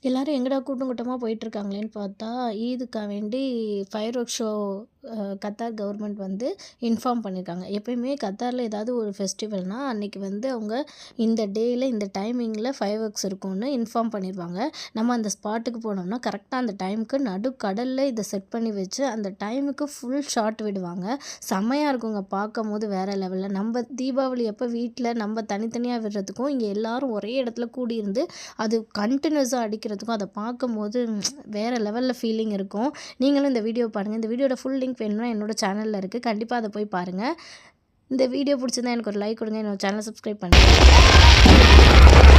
எல்லாரும் எங்கடா கூட்டம் கூட்டமாக போயிட்டுருக்காங்களேன்னு பார்த்தா, ஈதுக்காக வேண்டி fire work show Qatar government வந்து இன்ஃபார்ம் பண்ணியிருக்காங்க. எப்பயுமே கத்தாரில் ஏதாவது ஒரு ஃபெஸ்டிவல்னால் அன்றைக்கி வந்து அவங்க இந்த டேயில் இந்த டைமிங்கில் ஃபயர் ஒர்க்ஸ் இருக்கும்னு இன்ஃபார்ம் பண்ணிடுவாங்க. நம்ம அந்த ஸ்பாட்டுக்கு போனோம்னா கரெக்டாக அந்த டைமுக்கு நடுக்கடலில் இதை செட் பண்ணி வச்சு அந்த டைமுக்கு ஃபுல் ஷாட் விடுவாங்க. செம்மையாக இருக்குங்க பார்க்கும்போது வேறு லெவலில். நம்ம தீபாவளி அப்போ வீட்டில் நம்ம தனித்தனியாக விடுறதுக்கும் இங்கே எல்லாரும் ஒரே இடத்துல கூடியிருந்து அது கண்டினியூஸாக அடிக்கிறதுக்கும் அதை பார்க்கும்போது வேறு லெவலில் ஃபீலிங் இருக்கும். நீங்களும் இந்த வீடியோ பாருங்கள். இந்த வீடியோட ஃபுல் லிங்க் வேணும்னா என்னோடய சேனலில் இருக்குது. கண்டிப்பாக அதை போய் பாருங்கள். இந்த வீடியோ பிடிச்சிருந்தா எனக்கு ஒரு லைக் கொடுங்க. என்னோடய சேனலை சப்ஸ்கிரைப் பண்ணுங்கள்.